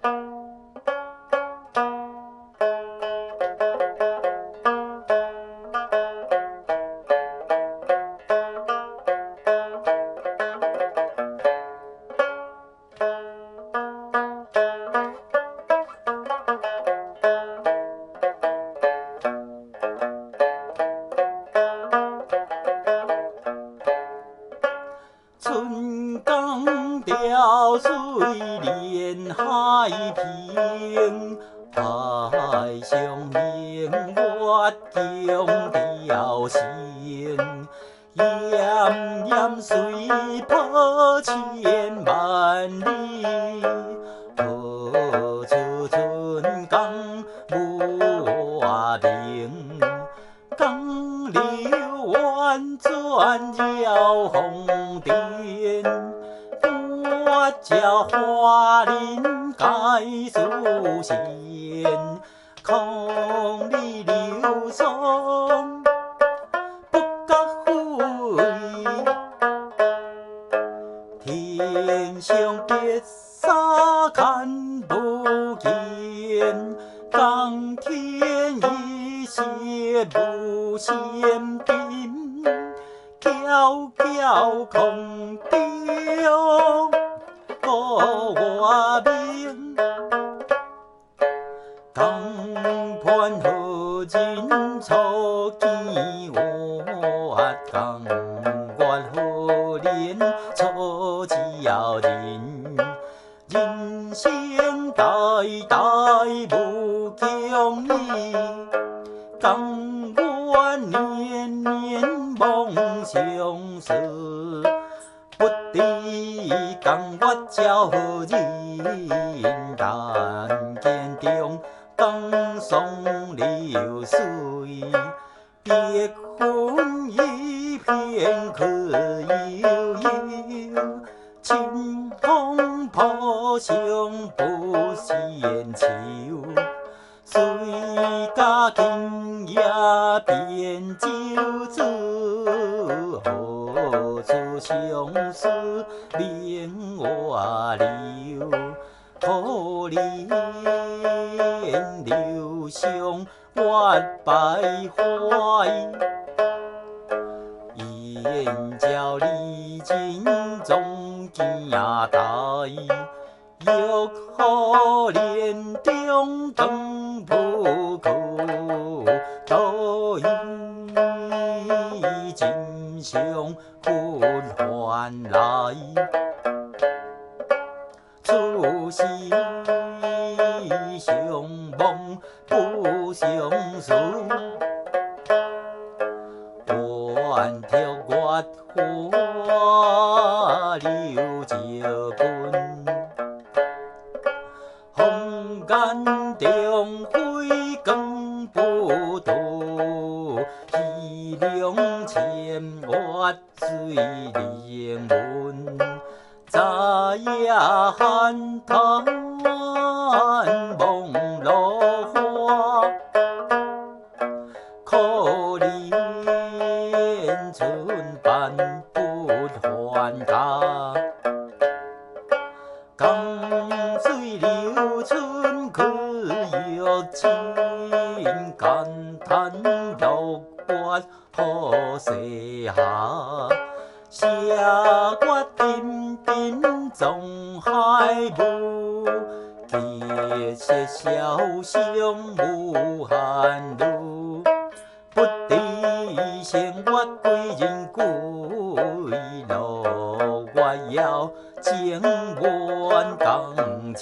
春江潮水连海平，海上明月共潮生。炎炎水波千万里，何处春江无我名？江流婉转绕红尘，我家花林该出现，空里流松不觉悔。天上白沙看不见，江天一泻不嫌贫，迢迢空中无我名。江畔何人初见我？江岸何年初照人？人生代代无穷已，江岸年年梦相思。不知江月照何人？但见中江上流水，别分一片可悠悠。清风破上不嫌秋，谁家今夜变酒醉？何处相思恋我流？可怜流香月百花，燕郊离尽总惊呆。又可怜中等不顾，都因今宵困还来。初时相梦不相识，万条月花流照君。红颜中辉光不度，凄凉千月水灵门。昨夜寒潭梦落花，可怜春半不还家。江水流春去又尽，感叹落月好西下。下月点点总海雾，其实小巷无限路。不知仙月归人归路，我要情愿江潮。